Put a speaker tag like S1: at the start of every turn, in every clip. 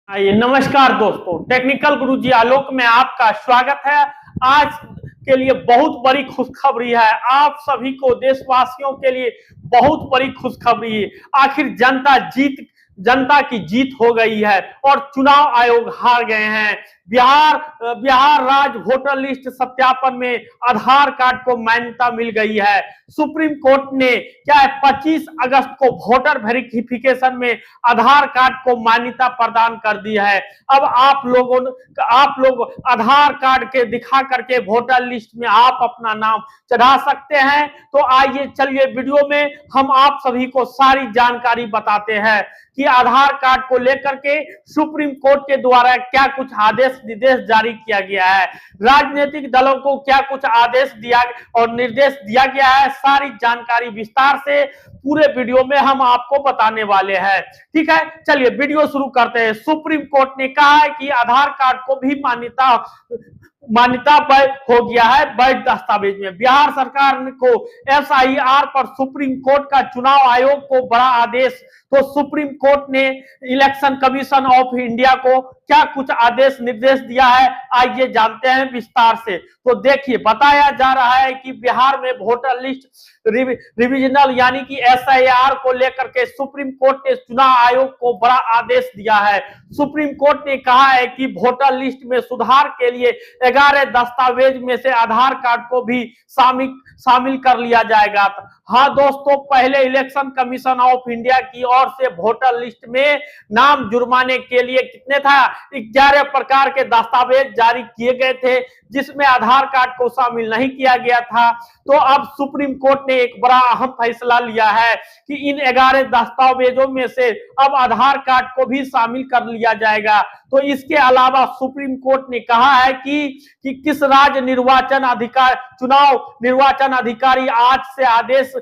S1: आइए नमस्कार दोस्तों, टेक्निकल गुरुजी आलोक में आपका स्वागत है। आज के लिए बहुत बड़ी खुशखबरी है, आप सभी को देशवासियों के लिए बहुत बड़ी खुशखबरी है। आखिर जनता की जीत हो गई है और चुनाव आयोग हार गए हैं। बिहार राज्य वोटर लिस्ट सत्यापन में आधार कार्ड को मान्यता मिल गई है। सुप्रीम कोर्ट ने 25 अगस्त को वोटर वेरिफिकेशन में आधार कार्ड को मान्यता प्रदान कर दी है। अब आप लोग आधार कार्ड के दिखा करके वोटर लिस्ट में आप अपना नाम चढ़ा सकते हैं। तो आइए चलिए वीडियो में हम आप सभी को सारी जानकारी बताते हैं कि आधार कार्ड को लेकर के सुप्रीम कोर्ट के द्वारा क्या कुछ आदेश निर्देश जारी किया गया है, राजनीतिक दलों को क्या कुछ आदेश दिया और निर्देश दिया गया है। सारी जानकारी विस्तार से पूरे वीडियो में हम आपको बताने वाले हैं। ठीक है, चलिए वीडियो शुरू करते हैं। सुप्रीम कोर्ट ने कहा है कि आधार कार्ड को भी मान्यता हो गया है वैध दस्तावेज में। बिहार सरकार को एसआईआर पर सुप्रीम कोर्ट का चुनाव आयोग को बड़ा आदेश। तो सुप्रीम कोर्ट ने इलेक्शन कमीशन ऑफ इंडिया को क्या कुछ आदेश निर्देश दिया है, आइए जानते हैं विस्तार से। तो देखिए, बताया जा रहा है कि बिहार में वोटर लिस्ट रिविजनल यानी कि एसआईआर को लेकर के सुप्रीम कोर्ट ने चुनाव आयोग को बड़ा आदेश दिया है। सुप्रीम कोर्ट ने कहा है कि वोटर लिस्ट में सुधार के लिए 11 दस्तावेज में से आधार कार्ड को भी शामिल कर लिया जाएगा। हाँ दोस्तों, पहले इलेक्शन कमीशन ऑफ इंडिया की ओर से वोटर लिस्ट में नाम जुर्माने के लिए कितने था 11 प्रकार के दस्तावेज जारी किए गए थे, जिसमें आधार कार्ड को शामिल नहीं किया गया था। तो अब सुप्रीम कोर्ट ने एक बड़ा अहम फैसला लिया है कि इन 11 दस्तावेजों में से अब आधार कार्ड को भी शामिल कर लिया जाएगा। तो इसके अलावा सुप्रीम कोर्ट ने कहा है कि किस राज्य चुनाव निर्वाचन अधिकारी आज से आदेश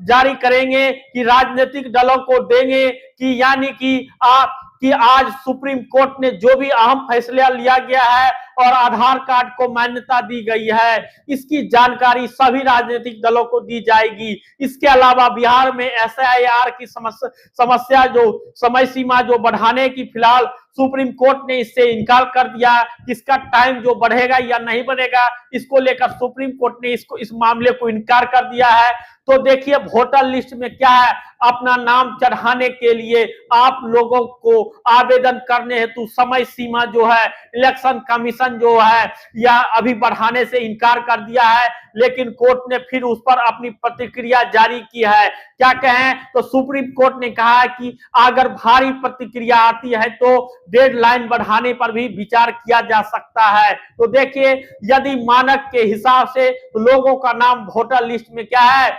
S1: जारी करेंगे कि राजनीतिक दलों को देंगे कि यानी कि आज सुप्रीम कोर्ट ने जो भी अहम फैसला लिया गया है और आधार कार्ड को मान्यता दी गई है, इसकी जानकारी सभी राजनीतिक दलों को दी जाएगी। इसके अलावा बिहार में एसआईआर की समस्या जो समय सीमा जो बढ़ाने की फिलहाल सुप्रीम कोर्ट ने इससे इनकार कर दिया। इसका टाइम जो बढ़ेगा या नहीं बढ़ेगा, इसको लेकर सुप्रीम कोर्ट ने इस मामले को इनकार कर दिया है। तो देखिए, वोटर लिस्ट में क्या है, अपना नाम चढ़ाने के लिए आप लोगों को आवेदन करने हेतु समय सीमा जो है इलेक्शन कमीशन जो है या अभी बढ़ाने से इनकार कर दिया है, लेकिन कोर्ट ने फिर उस पर अपनी प्रतिक्रिया जारी की है। क्या कहें तो सुप्रीम कोर्ट ने कहा है कि अगर भारी प्रतिक्रिया आती है तो डेडलाइन बढ़ाने पर भी विचार किया जा सकता है। तो देखिए, यदि मानक के हिसाब से लोगों का नाम वोटर लिस्ट में क्या है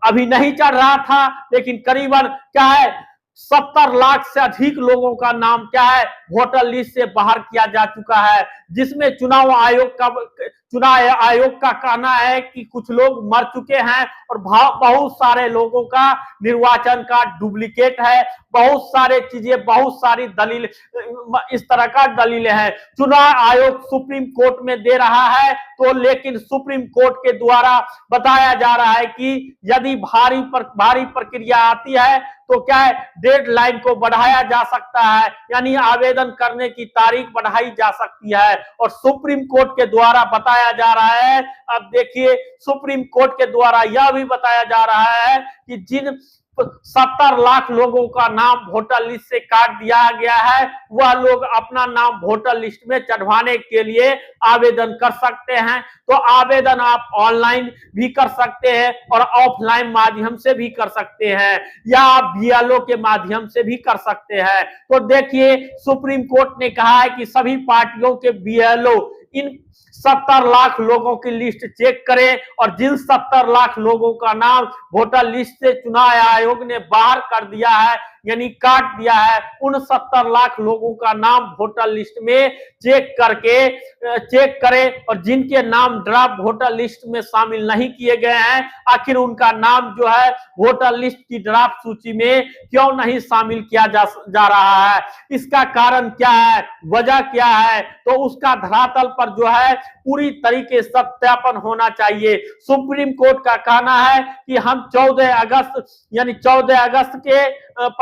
S1: अभी नहीं चढ़ रहा था, लेकिन करीबन क्या है 70 लाख से अधिक लोगों का नाम क्या है वोटर लिस्ट से बाहर किया जा चुका है, जिसमें चुनाव आयोग का कहना है कि कुछ लोग मर चुके हैं और बहुत सारे लोगों का निर्वाचन का डुप्लीकेट है। बहुत सारी दलील इस तरह का दलीलें हैं चुनाव आयोग सुप्रीम कोर्ट में दे रहा है। तो लेकिन सुप्रीम कोर्ट के द्वारा बताया जा रहा है कि यदि भारी प्रक्रिया आती है तो क्या है डेडलाइन को बढ़ाया जा सकता है, यानी आवेदन करने की तारीख बढ़ाई जा सकती है। और सुप्रीम कोर्ट के द्वारा बताया जा रहा है, अब देखिए सुप्रीम कोर्ट के द्वारा यह भी बताया जा रहा है कि जिन 70 लाख लोगों का नाम वोटर लिस्ट से काट दिया गया है, वह लोग अपना नाम वोटर लिस्ट में चढ़वाने के लिए आवेदन कर सकते हैं। तो आवेदन आप ऑनलाइन भी कर सकते हैं और ऑफलाइन माध्यम से भी कर सकते हैं, या आप बीएलओ के माध्यम से भी कर सकते हैं। तो देखिए, सुप्रीम कोर्ट ने कहा है कि सभी पार्टियों के बीएलओ इन 70 लाख लोगों की लिस्ट चेक करें और जिन 70 लाख लोगों का नाम वोटर लिस्ट से चुनाव आयोग ने बाहर कर दिया है यानी काट दिया है, उन 70 लाख लोगों का नाम वोटर लिस्ट में चेक करें और जिनके नाम ड्राफ्ट वोटर लिस्ट में शामिल नहीं किए गए हैं, आखिर उनका नाम जो है वोटर लिस्ट की ड्राफ्ट सूची में क्यों नहीं शामिल किया जा रहा है, इसका कारण क्या है, वजह क्या है, तो उसका धरातल पर जो है पूरी तरीके से सत्यापन होना चाहिए। सुप्रीम कोर्ट का कहना है कि हम 14 अगस्त यानी 14 अगस्त के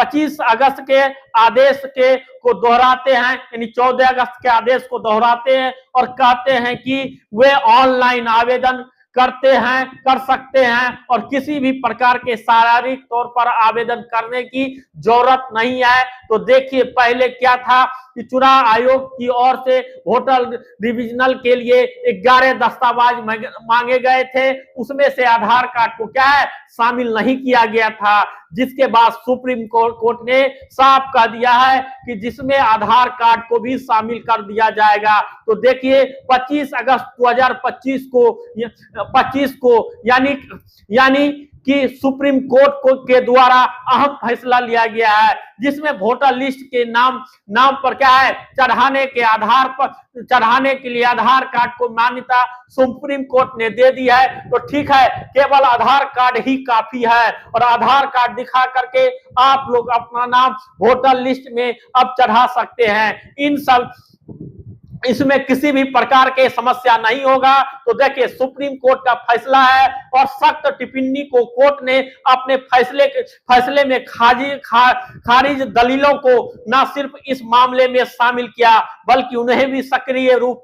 S1: 25 अगस्त के आदेश के को दोहराते हैं, यानी 14 अगस्त के आदेश को दोहराते हैं और कहते हैं कि वे ऑनलाइन आवेदन कर सकते हैं और किसी भी प्रकार के शारीरिक तौर पर आवेदन करने की जरूरत नहीं है। तो देखिए पहले क्या था कि चुनाव आयोग की ओर से वोटर रिविजनल के लिए 11 दस्तावेज मांगे गए थे, उसमें से आधार कार्ड को क्या है शामिल नहीं किया गया था, जिसके बाद सुप्रीम कोर्ट ने साफ कह दिया है कि जिसमें आधार कार्ड को भी शामिल कर दिया जाएगा। तो देखिए 25 अगस्त 2025 को यानी कि सुप्रीम कोर्ट के द्वारा अहम फैसला लिया गया है, जिसमें वोटर लिस्ट के नाम पर क्या है चढ़ाने के लिए आधार कार्ड को मान्यता सुप्रीम कोर्ट ने दे दी है। तो ठीक है, केवल आधार कार्ड ही काफी है और आधार कार्ड दिखा करके आप लोग अपना नाम वोटर लिस्ट में अब चढ़ा सकते हैं। इसमें किसी भी प्रकार के समस्या नहीं होगा। तो देखिए सुप्रीम कोर्ट का फैसला है और सख्त टिप्पणी को कोर्ट ने अपने फैसले में खारिज दलीलों को न सिर्फ इस मामले में शामिल किया बल्कि उन्हें भी सक्रिय रूप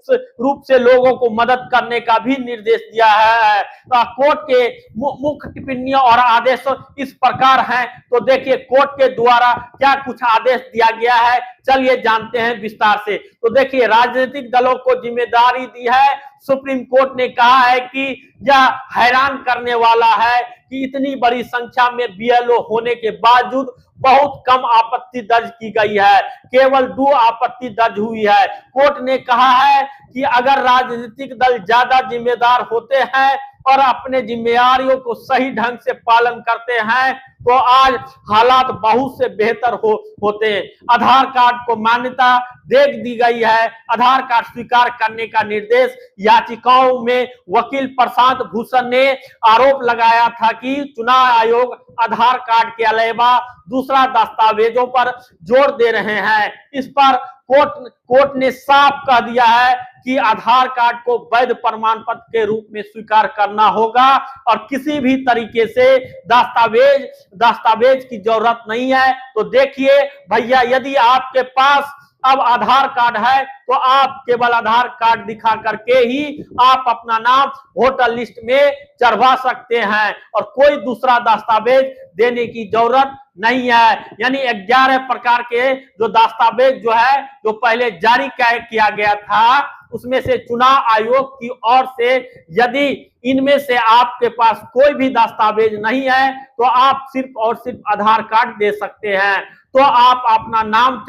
S1: से लोगों को मदद करने का भी निर्देश दिया है। तो कोर्ट के मुख्य टिप्पणियां और आदेश इस प्रकार हैं। तो देखिए कोर्ट के द्वारा क्या कुछ आदेश दिया गया है, चलिए जानते हैं विस्तार से। तो देखिए राजनीतिक दलों को जिम्मेदारी दी है। सुप्रीम कोर्ट ने कहा है कि यह हैरान करने वाला है कि इतनी बड़ी संख्या में बीएलओ होने के बावजूद बहुत कम आपत्ति दर्ज की गई है, केवल 2 आपत्ति दर्ज हुई है। कोर्ट ने कहा है कि अगर राजनीतिक दल ज्यादा जिम्मेदार होते हैं और अपने जिम्मेदारियों को सही ढंग से पालन करते हैं तो आज हालात बहुत से बेहतर होते हैं। आधार कार्ड को मान्यता दे दी गई है। आधार कार्ड स्वीकार करने का निर्देश याचिकाओं में वकील प्रशांत भूषण ने आरोप लगाया था कि चुनाव आयोग आधार कार्ड के अलावा दूसरा दस्तावेजों पर जोर दे रहे हैं। इस पर कोर्ट ने साफ कह दिया है कि आधार कार्ड को वैध प्रमाण पत्र के रूप में स्वीकार करना होगा और किसी भी तरीके से दस्तावेज की जरूरत नहीं है। तो देखिए भैया, यदि आपके पास अब आधार कार्ड है तो आप केवल आधार कार्ड दिखा करके ही आप अपना नाम वोटर लिस्ट में चढ़वा सकते हैं और कोई दूसरा दस्तावेज देने की जरूरत नहीं है। यानी 11 प्रकार के जो दस्तावेज जो पहले जारी किया गया था, उसमें से चुनाव आयोग की ओर से यदि इनमें से आपके पास कोई भी दस्तावेज नहीं है तो आप सिर्फ और सिर्फ आधार कार्ड दे सकते हैं। तो आप अपना नाम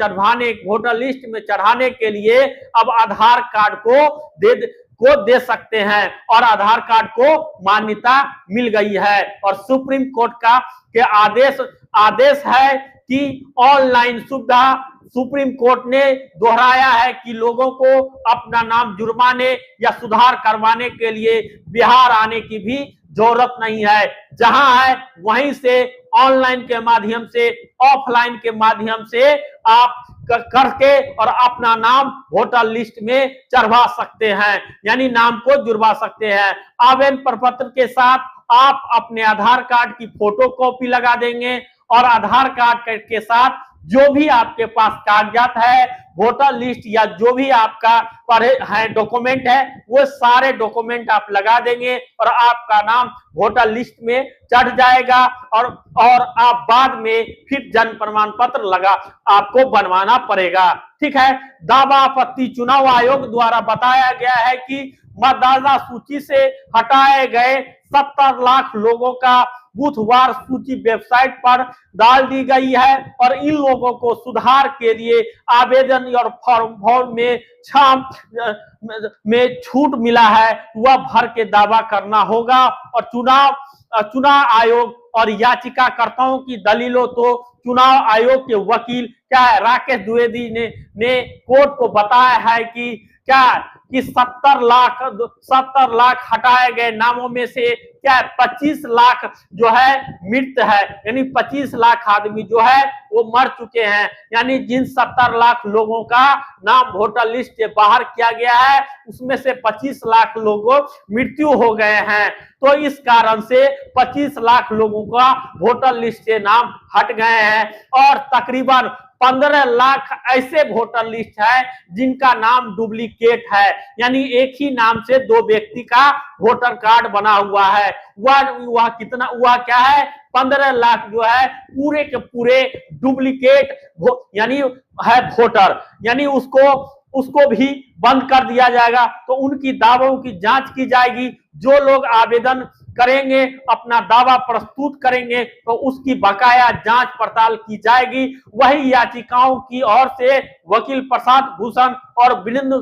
S1: वोटर लिस्ट में चढ़ाने के लिए अब आधार कार्ड को दे सकते हैं और आधार कार्ड को मान्यता मिल गई है। और सुप्रीम कोर्ट के आदेश है कि ऑनलाइन सुविधा सुप्रीम कोर्ट ने दोहराया है कि लोगों को अपना नाम जुर्माने या सुधार करवाने के लिए बिहार आने की भी जरूरत नहीं है। जहां है वहीं से ऑनलाइन के माध्यम से, ऑफलाइन के माध्यम से आप करके और अपना नाम वोटर लिस्ट में चढ़वा सकते हैं, यानी नाम को जुड़वा सकते हैं। आवेदन प्रपत्र के साथ आप अपने आधार कार्ड की फोटो कॉपी लगा देंगे और आधार कार्ड के साथ जो भी आपके पास कागजात है, वोटर लिस्ट या जो भी आपका है डॉक्यूमेंट है, वो सारे डॉक्यूमेंट आप लगा देंगे और आपका नाम वोटर लिस्ट में चढ़ जाएगा और आप बाद में फिर जन्म प्रमाण पत्र आपको बनवाना पड़ेगा। ठीक है। दावा आपत्ति चुनाव आयोग द्वारा बताया गया है कि मतदाता सूची से हटाए गए 70 लाख लोगों का बूथवार सूची वेबसाइट पर डाल दी गई है और इन लोगों को सुधार के लिए आवेदन और फॉर्म में छूट मिला है, वह भर के दावा करना होगा। और चुनाव आयोग और याचिकाकर्ताओं की दलीलों तो चुनाव आयोग के वकील राकेश द्विवेदी ने कोर्ट को बताया है कि कि 70 लाख हटाए गए नामों में से क्या 25 लाख जो है मृत है, यानी 25 लाख आदमी जो है वो मर चुके हैं। यानी जिन 70 लाख लोगों का नाम वोटर लिस्ट से बाहर किया गया है उसमें से 25 लाख लोगों मृत्यु हो गए हैं। तो इस कारण से 25 लाख लोगों का वोटर लिस्ट से नाम हट गए हैं और तकरीबन 15 लाख ऐसे वोटर लिस्ट है जिनका नाम डुप्लीकेट है, यानी एक ही नाम से दो व्यक्ति का वोटर कार्ड बना हुआ है। वह कितना हुआ क्या है, 15 लाख जो है पूरे के पूरे डुप्लीकेट यानी है वोटर, यानी उसको भी बंद कर दिया जाएगा। तो उनकी दावों की जांच की जाएगी, जो लोग आवेदन करेंगे अपना दावा प्रस्तुत करेंगे तो उसकी बकाया जांच पड़ताल की जाएगी। वही याचिकाओं की ओर से वकील प्रसाद भूषण और बिलिंद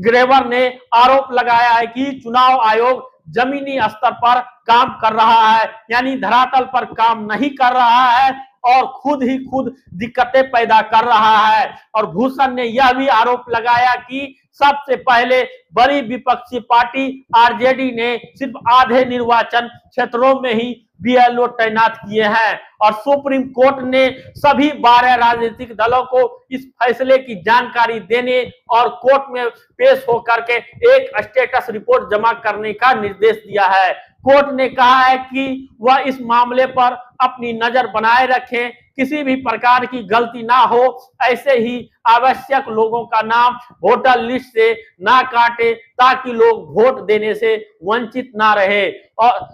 S1: ग्रेवर ने आरोप लगाया है कि चुनाव आयोग जमीनी स्तर पर काम कर रहा है, यानी धरातल पर काम नहीं कर रहा है और खुद दिक्कतें पैदा कर रहा है। और भूषण ने यह भी आरोप लगाया कि सबसे पहले बड़ी विपक्षी पार्टी आरजेडी ने सिर्फ आधे निर्वाचन क्षेत्रों में ही बीएलओ तैनात किए हैं और सुप्रीम कोर्ट ने सभी 12 राजनीतिक दलों को इस फैसले की जानकारी देने और कोर्ट में पेश होकर के एक स्टेटस रिपोर्ट जमा करने का निर्देश दिया है। कोर्ट ने कहा है कि वह इस मामले पर अपनी नजर बनाए रखें, किसी भी प्रकार की गलती ना हो, ऐसे ही आवश्यक लोगों का नाम वोटर लिस्ट से ना काटे ताकि लोग वोट देने से वंचित ना रहे और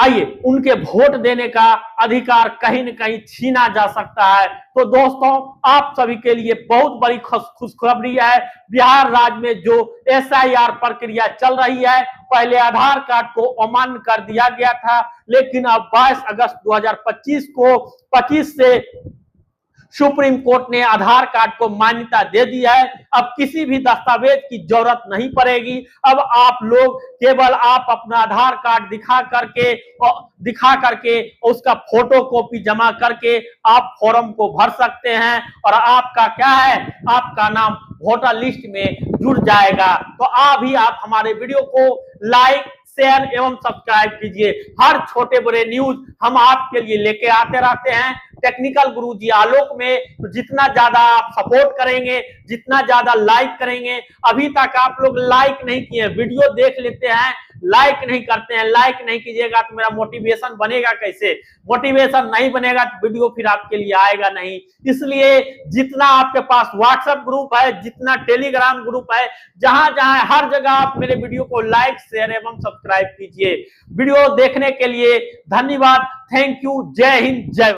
S1: आइए उनके वोट देने का अधिकार कहीं न कहीं छीना जा सकता है। तो दोस्तों आप सभी के लिए बहुत बड़ी खुशखबरी है। बिहार राज्य में जो एसआईआर प्रक्रिया चल रही है, पहले आधार कार्ड को अमान्य कर दिया गया था, लेकिन अब 22 अगस्त 2025 से सुप्रीम कोर्ट ने आधार कार्ड को मान्यता दे दी है। अब किसी भी दस्तावेज की जरूरत नहीं पड़ेगी। अब आप लोग केवल आप अपना आधार कार्ड दिखा करके उसका फोटो कॉपी जमा करके आप फॉर्म को भर सकते हैं और आपका क्या है, आपका नाम वोटर लिस्ट में जुड़ जाएगा। तो अभी आप हमारे वीडियो को लाइक शेयर एवं सब्सक्राइब कीजिए। हर छोटे बड़े न्यूज हम आपके लिए लेके आते रहते हैं टेक्निकल गुरुजी आलोक में। तो जितना ज्यादा आप सपोर्ट करेंगे, जितना ज्यादा लाइक करेंगे, अभी तक आप लोग लाइक नहीं किए, वीडियो देख लेते हैं लाइक नहीं करते हैं, लाइक नहीं कीजिएगा तो मेरा मोटिवेशन बनेगा कैसे, मोटिवेशन नहीं बनेगा तो वीडियो फिर आपके लिए आएगा नहीं। इसलिए जितना आपके पास व्हाट्सएप ग्रुप है, जितना टेलीग्राम ग्रुप है, जहां जहां हर जगह आप मेरे वीडियो को लाइक शेयर एवं सब्सक्राइब कीजिए। वीडियो देखने के लिए धन्यवाद। Thank you. जय हिंद, जय